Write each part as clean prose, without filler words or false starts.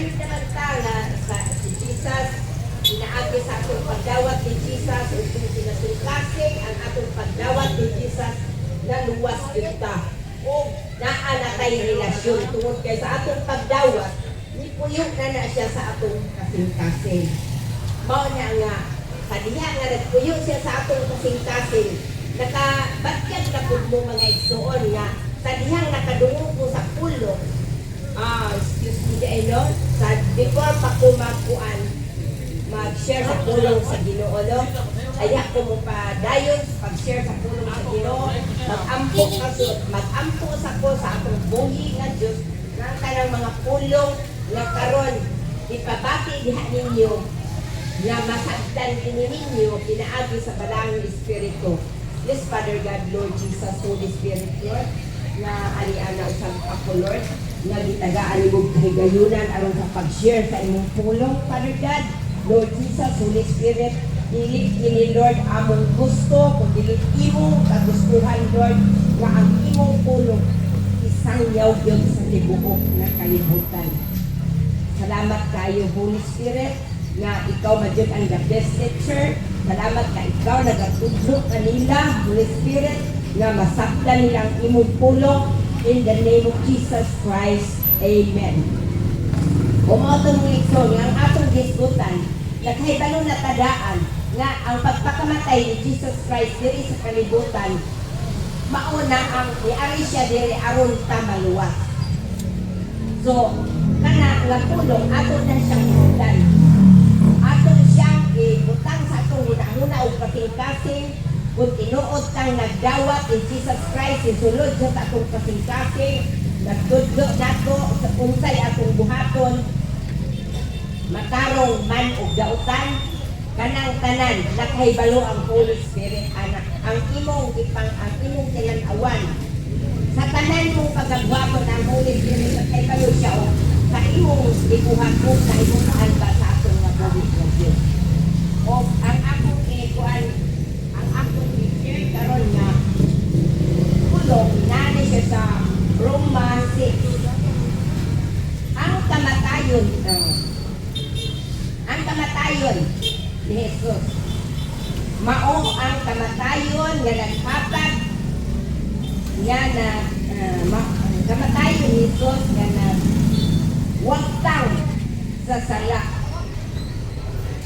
Gani naman ta nga si Jesus, inaagi sa atong pagdawat ni Jesus, o kung sinasungkasing ang atong pagdawat ni Jesus, na luwas kita. O naa na tayo relasyon tungod kay sa atong pagdawat, nipuyog na siya sa atong kasing-kasing. Mao na nga, kadiya nga nagpuyog siya sa atong kasing-kasing, nakabatyag na po mo mga igsoon nga, sa dihang nakadungog mo sa pulo, excuse me, sa before pa ko mag-share sa pulong sa Ginoo, no? Ayak ko mo pa dayon pag-share sa pulong sa Ginoo, mag-ampo sa ko sa atong buhi nga Diyos, ng kanang mga pulong nga karon ipabati diha ninyo, na masagdan ninyo, pinaagi sa Balangong Espiritu. Yes, Father God, Lord Jesus, Holy Spirit, Lord, na aliana usang ako, Lord, nga gitagaan mo kahigayunan aron sa pag-share sa imong pulong, Father God, Lord Jesus, Holy Spirit, dili kini Lord among gusto, kung dili imong kagustuhan, Lord, nga ang imong pulong isang yaw yun sa tibuok na kalibutan. Salamat kayo, Holy Spirit, nga ikaw madyan ang the best teacher. Salamat ka ikaw nagatudlok kanila, Holy Spirit, nga masaktan nilang imong pulong in the name of Jesus Christ. Amen. Umotong mga ikson, ang atong diskutan, naghibalo na tadaan nga ang pagpakamatay ni Jesus Christ diri sa kalibutan, mauna ang iari siya diri aron ta maluwas. So, kana nga pulong ato na siyang butan. Ato siyang ibutang sa atong hunahuna o kasing-kasing kung tinuod kang nagdawat ni Jesus Christ, isulod sa atong kasing-kasing, nagtudlo nato sa unsay atong buhaton, matarong man o dautan, kanang tanan, nakahibalo ang Holy Spirit, anak. Ang imong tinanawan. Sa tanan mong pagagwapon ang Holy Spirit, nakahibalo siya o sa imong ibuhaton, sa imong kaanba sa atong nabuhit ng Diyos. O ang akong ikuan, ang akong i-share karon nga, pulong, nani siya sa Roma 6. Ang kamatayon ni Jesus. Mao ang kamatayon nga naghatag nga kamatayon ni Jesus nga nagwagtang sa sala,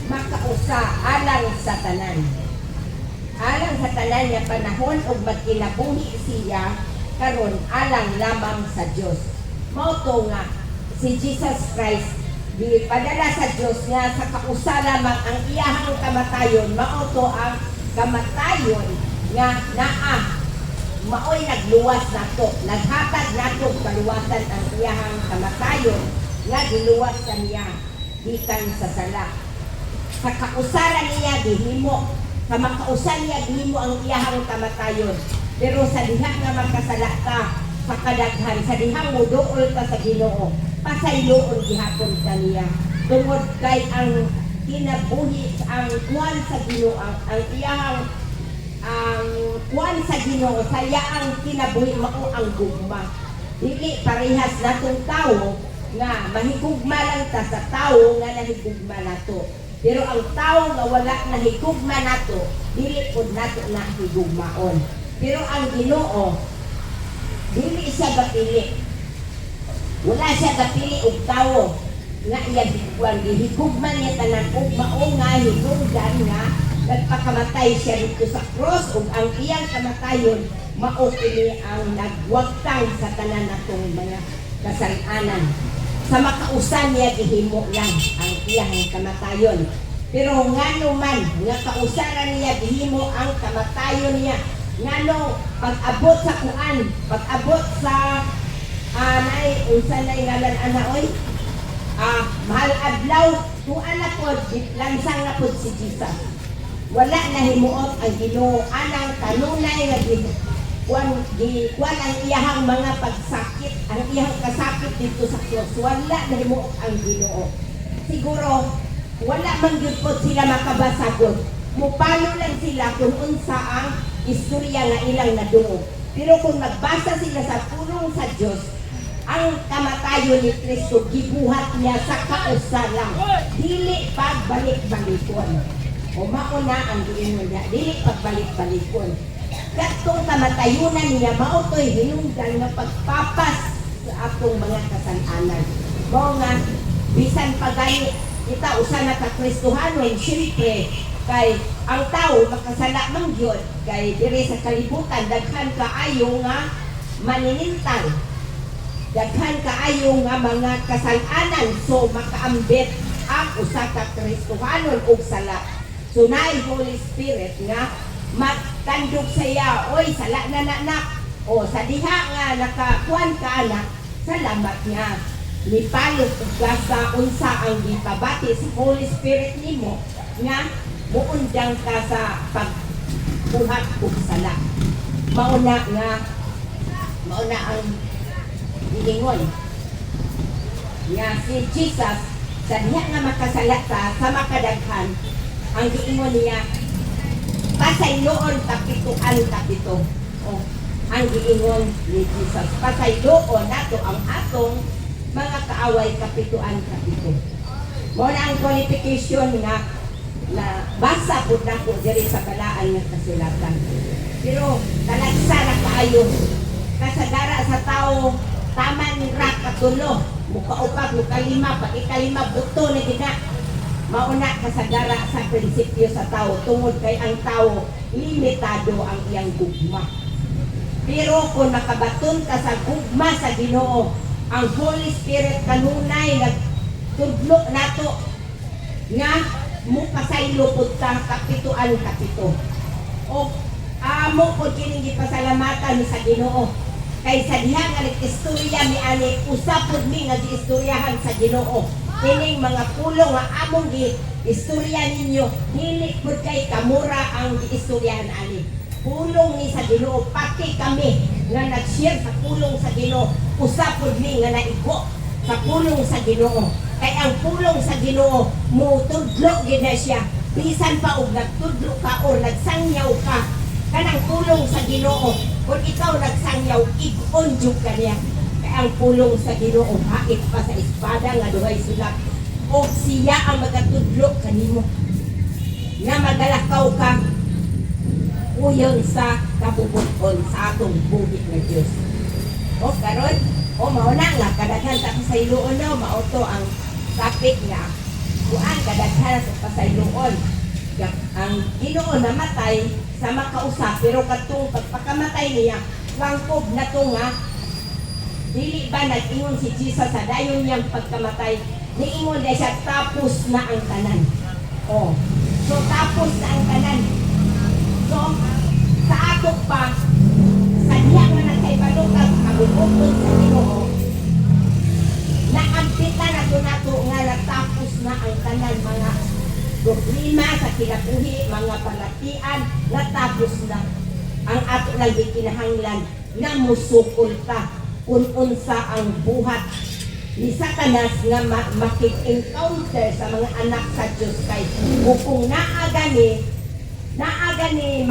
makausa alang sa tanan. Alang sa tanan nga panahon ug magkinabuhi siya karon alang lamang sa Dios. Mao to nga si Jesus Christ padala sa Diyos nga sa kausa lamang ang iyahang kamatayon, mao to ang kamatayon nga naa maoy nagluwas nato, naghatag nato kaluwasan ang iyahang kamatayon nga giluwas kaniya gikan sa sala. Sa kausaran niya gihimo, sa makausan niya gihimo ang iyahang kamatayon. Pero sa diha nga magkasala ka sa kadaghan, sa dihang muduol ka sa Ginoo, pasayloon gihapon kaniya. Tungod kay ang kinabuhi, ang kuwan sa Ginoo, ang iyahang ang kuwan sa Ginoo, saya ang kinabuhi mao ang gugma. Dili parehas natong tawo nga mahigugma lang ta sa tawo nga nahigugma nato. Pero ang tawo nga wala nahigugma nato, dili pud nato na higugmaon. Pero ang Ginoo, dili siya gapili. Wala siya gapili og tawo nga iya bigwan, gihigugman niya tanan og mao nga hinungdan nga nagpakamatay siya dito sa cross ug ang iyang kamatayon mao kini ang nagwagtang sa tanan natong mga kasalanan. Sa makausan niya gihimo lang ang iyang kamatayon. Pero ngano man nga kausaran niya gihimo ang kamatayon niya, ngano pag-abot sa kuan, pag-abot sa unsa na ngalan anaoy, mahal adlaw kuan na pod lansang na pod si Jesus. Wala na himuot ang Ginoo anang kanunay nga kuan ang iyahang mga pagsakit, ang iyahang kasakit dito sa cross. Wala na himuot ang Ginoo. Siguro wala man gyud pod sila makabasagon. Mupalo lang sila kung unsa ang istorya nga ilang nadungog. Pero kung magbasa sila sa pulong sa Dios, ang kamatayon ni Kristo gibuhat niya sa kausalang, dili pagbalik-balikon. O mauna ang giingon niya, dili pagbalik-balikon. Katong kamatayunan niya mao toy hinungdan nga pagpapas sa atong mga kasalanan. Mao nga bisan pagani kita usa na ka Kristohanon, siyempre kay ang tao makasala man gyud kay diri sa kalibutan daghan kaayo nga maninintang, daghan kaayo nga mga kasalanan, so makaambit ang usa ka Kristohanon og sala. So naay Holy Spirit nga magtandog sa iya, oy sala na nak, o sa diha nga nakakuan ka anak, salamat nga nipalot ug gasa unsa ang gipabati sa Holy Spirit nimo nga muundang ka sa pagbuhat ug sala. Mauna ang giingon nga si Jesus sa diha nga makasala sa makadaghan, ang giingon niya pasayloon kapito. Oh, ang giingon ni Jesus, pasayloon nato ang atong mga kaaway kapito. Mo na ang qualification nga na basa pud nako diri sa balaan nga kasulatan. Pero talagsa na kaayo kasagara sa tao taman ra katulo, mukaupat, mukalima, pag-ikalima buto na gina. Mauna kasagara sa prinsipyo sa tao tungod kay ang tao limitado ang iyang gugma. Pero kung nakabaton ka sa gugma sa Ginoo, ang Holy Spirit kanunay nagtudlo nato nga mukasaylo pud ta kapito. O amo ko kining gipasalamatan sa Ginoo kay sa diha nga istorya mi ani usa pud mi nga giistoryahan sa Ginoo. Kining mga pulong nga among giistorya ninyo dili pud kay kamura ang giistoryahan ani. Pulong ni sa Ginoo, pati kami nga nag-share sa pulong sa Ginoo, usa pud mi nga naigo sa pulong sa Ginoo. Kay ang pulong sa Ginoo mo tudlo gid na siya. Bisan pa og nagtudlo ka o nagsangyaw ka, kanang pulong sa Ginoo, kung ikaw nagsangyaw, ig-on jud ka niya. Kay ang pulong sa Ginoo hait pa sa espada nga duhay sulat. O siya ang magatudlo kanimo nga magalakaw ka uyon sa kabubuton sa atong buhit nga Diyos. O karon, o mauna nga kadaghan ta pasayloon no, mauto ang topic nga kuan kadaghan sa pasayloon. Ang Ginoo namatay sa makausap, pero katong pagpakamatay niya langkob na to nga dili ba nag-ingon si Jesus sa dayon niyang pagkamatay, niingon na siya tapos na ang tanan. O so tapos na ang tanan. So, sa ato pa, sa diya nga nagkaibalutag, kabubukod sa Ginoo, naampitan nato nga natapos na ang tanan mga problema sa kinabuhi, mga palatian, natapos na. Ang ato lang gikinahanglan na musukol ta kung unsa ang buhat ni Satanas nga makik-encounter sa mga anak sa Diyos kay kung naagani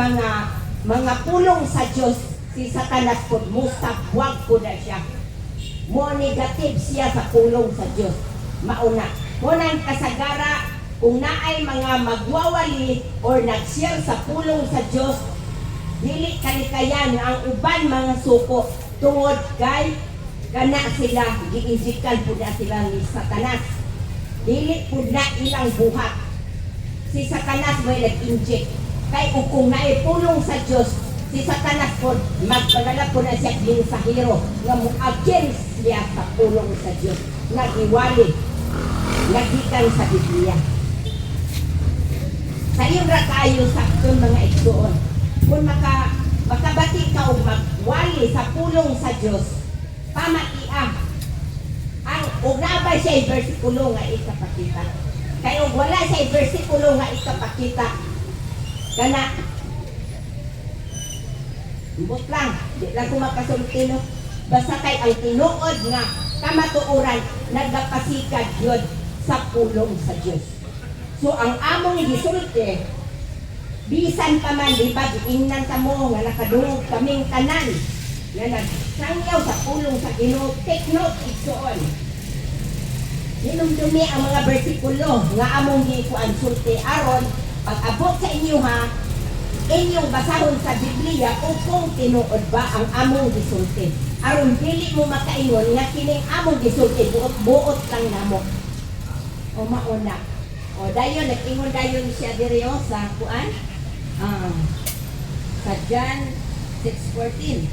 mga pulong sa Diyos, si Satanas po musabwag po na siya. Mo negative siya sa pulong sa Diyos. Mauna. Munang kasagara, kung naay mga magwawali or nag-share sa pulong sa Diyos, dili kalikayan ang uban mga suko tungod kay kana sila, giinjikal po na sila ni Satanas. Dili po na ilang buhat. Si Satanas may nag-inject. Kay kung naipulong sa Diyos, si Satanas po, magpadala po na siya ginsahiro nga mo-against siya sa pulong sa Diyos. Nag-iwali, nagikan sa Biblia. Sa iyong rakayo sa itong mga igdoon, kung makabati ka o magwali sa pulong sa Diyos, pamatia ang ugnabay siya yung versikulo nga ikapakita. Kaya wala siya yung versikulo nga ikapakita, kana bot lang, di lang ko makasultino. Basta kay ang tinuod nga kamatuoran nagapasikad yun sa pulong sa Diyos. So ang among gisulti, bisan pa man, di ba, giingnan ka mo nga nakadungog kaming tanan nga nagsangyaw sa pulong sa Ginoo. Take note igsoon. Hinumdumi ang mga bersikulo nga among gikuan sulti aron pag-abot sa inyo ha, inyong basahon sa Biblia kung tinuod ba ang among gisulti. Aron dili mo makaingon nga kining among gisulti buot lang namo. O mauna. O dayon nag-ingon dayon siya diri sa kuan. Sa John 6:14.